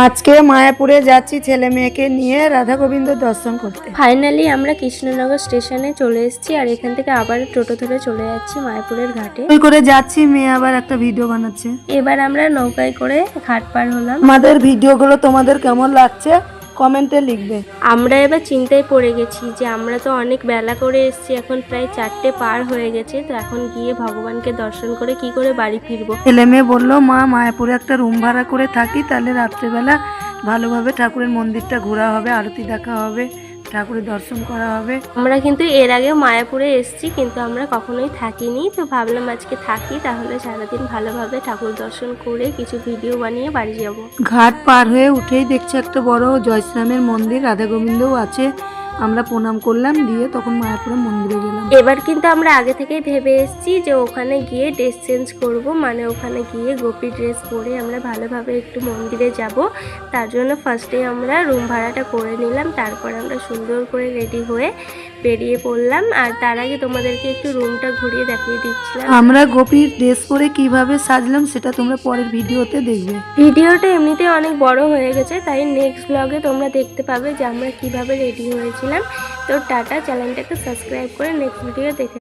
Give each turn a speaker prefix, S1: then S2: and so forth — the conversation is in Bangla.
S1: আজকে মায়াপুরে যাচ্ছি ছেলে মেয়েকে নিয়ে রাধা গোবিন্দ দর্শন করতে।
S2: ফাইনালি আমরা কৃষ্ণনগর স্টেশনে চলে এসেছি আর এখান থেকে আবার টোটো ধরে চলে যাচ্ছি মায়াপুরের ঘাটে।
S1: ওই করে যাচ্ছি, মেয়ে আবার একটা ভিডিও বানাচ্ছে।
S2: এবার আমরা নৌকায় করে ঘাট পার হলাম।
S1: আমাদের ভিডিওগুলো তোমাদের কেমন লাগছে কমেন্টে লিখবে।
S2: আমরা এবার চিন্তায় পড়ে গেছি যে আমরা তো অনেক বেলা করে এসেছি, এখন প্রায় 4টে পার হয়ে গেছে, তো এখন গিয়ে ভগবানকে দর্শন করে কি করে বাড়ি ফিরবো।
S1: ছেলে মেয়ে বললো মা মায়াপুরে একটা রুম ভাড়া করে থাকি, তাহলে রাত্রেবেলা ভালোভাবে ঠাকুরের মন্দিরটা ঘোরা হবে, আরতি দেখা হবে, ঠাকুরের দর্শন করা হবে।
S2: আমরা কিন্তু এর আগে মায়াপুরে এসেছি, কিন্তু আমরা কখনোই থাকিনি, তো ভাবলাম আজকে থাকি, তাহলে সারাদিন ভালোভাবে ঠাকুর দর্শন করে কিছু ভিডিও বানিয়ে বাড়ি যাব।
S1: ঘাট পার হয়ে উঠেই দেখছি একটা বড় জয়শ্রামের মন্দির, রাধা গোবিন্দও আছে। আমরা প্রণাম করলাম, দিয়ে তখন মায়াপুরের মন্দিরে গেলাম।
S2: এবার কিন্তু আমরা আগে থেকেই ভেবে এসেছি যে ওখানে গিয়ে ড্রেস চেঞ্জ করব, মানে ওখানে গিয়ে গোপী ড্রেস পরে আমরা ভালোভাবে একটু মন্দিরে যাব। তার জন্য ফার্স্টে আমরা রুম ভাড়াটা করে নিলাম, তারপর আমরা সুন্দর করে রেডি হয়ে বেরিয়ে পড়লাম। আর তার আগে তোমাদেরকে একটু রুমটা ঘুরিয়ে দেখিয়ে দিচ্ছিলাম।
S1: আমরা গোপীর ড্রেস পরে কিভাবে সাজলাম সেটা তোমরা পরের ভিডিওতে দেখবে।
S2: ভিডিওটা এমনিতে অনেক বড় হয়ে গেছে, তাই নেক্সট ব্লগে তোমরা দেখতে পাবে যে আমরা কিভাবে রেডি হয়েছিলাম। তো টাটা, চ্যানেলটাকে সাবস্ক্রাইব করে নেক্সট ভিডিও দেখে